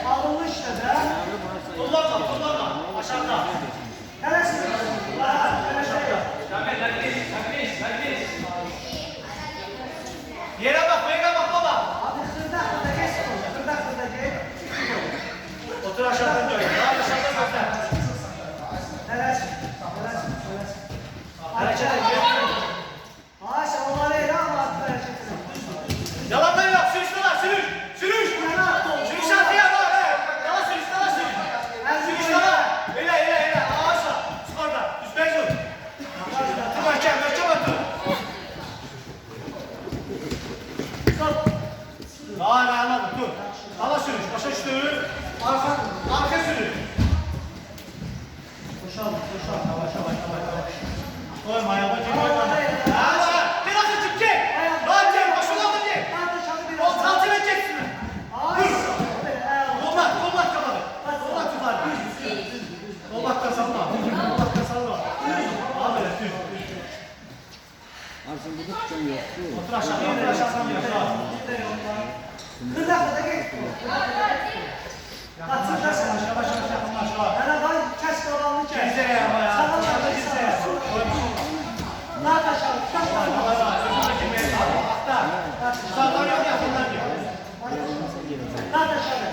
alınmıştı da. Kullanma. Aşağıda. Neresi? Yere bak baba. Abi kırdak da geç olacak. Kırdak da geç. Otur aşağıdan dön. Rahat aşağıdan göster. Neresi? Hareket et. Haşa onları ele ama attı hareketini. Yalandan yap. Sürüş. Sürüş şartıya bak. Dala sürüş. Sürüş dala. Ele. Ağaçla. Skorda. Üstüne dur. Dur hakem otur. Hayır anladım. Dur. Dala sürüş. Başa üstü. Arka sürüş. Koşalım. Yavaş. Koyma yavaş. Biraz açık çek. Rahat çek. Başını aldır çek. O salçı vereceksin. Kolmak kapalı. Kolmak tutar. Kolmak da salla. Abi düz. Abi sen burada tutan yok. Otur aşağıdan yap. Kırdak da geç. Kaçırdarsın. Yavaş. Bana ben kaç kalanını kes. Gizleye ama ya. Sana da Gizleye. gizleye. Daha kaçalım. Kaç kalanını. Sağdan yok yakından yok. Daha kaçalım.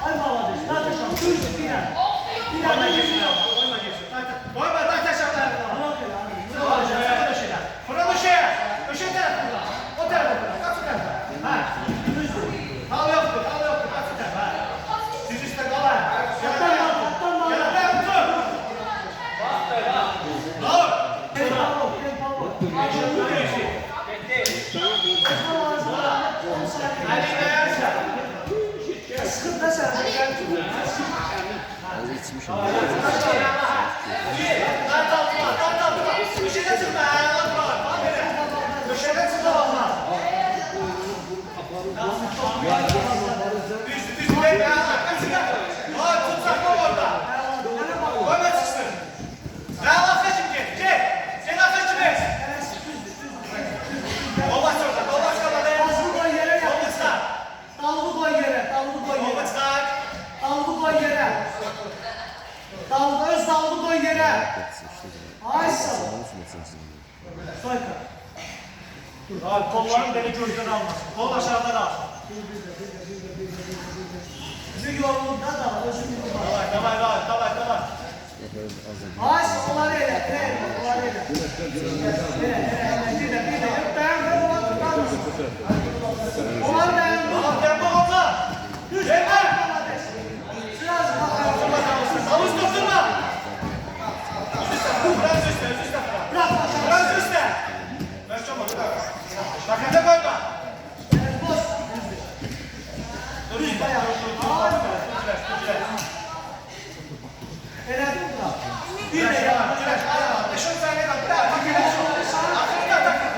Ay maladır. Daha kaçalım. Düz final. Koyma geçsin. Koyma taş aşağıdan. Fırın dışı. Işık tarafında. O tarafında. Kaç tarafında. Ha. Kal yoktu. Kaç tarafında. Siz üstte kalın. Alttan al. Yanından tutun. Dur. Tempo. Hadi dayansa. Sıkıntı sen. Az içmiş ama. Dart altıma. Köşeden çıkma. Köşeden çıkma valla. Düz. Tutsak mı orada? Koyma çıksın. Sen affeçim gel. Sen affeçim et. Kolbaç orada. Kolbaç orada. Dalgı koy yere yap. Kolbaçlar. Dalgı koy yere. Kolbaçlar. Dalgı koy yere. Öz dalgı koy yere. Ay sağ ol. Soyka. Abi kolların beni gözden almasın. Kol aşağıdan al. Şu yolunda da özünü kullan. Tamam. Ay sağ ol. Onları ele. Onları ele. Bir de. Dayan ver ona tutar mısın? Onlar dayan. Tamam tempo olsa. Yeter. Biraz bakalım. Havuz tutturma. Biraz üstte. Bırak bakalım. Biraz üstte. Ver çabuk. Pakete koyma. Evet, boş. Dur. Ele dur bırak. Bir de yavaş. 5-10 saniye kal. Akıllı tak.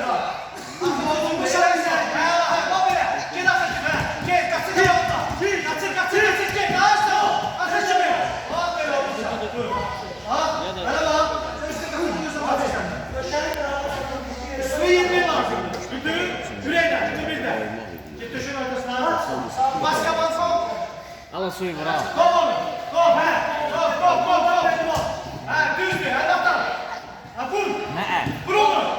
Alın suyu var ha. Düz bir, her taraftan. Vur. Ne? Vur onu.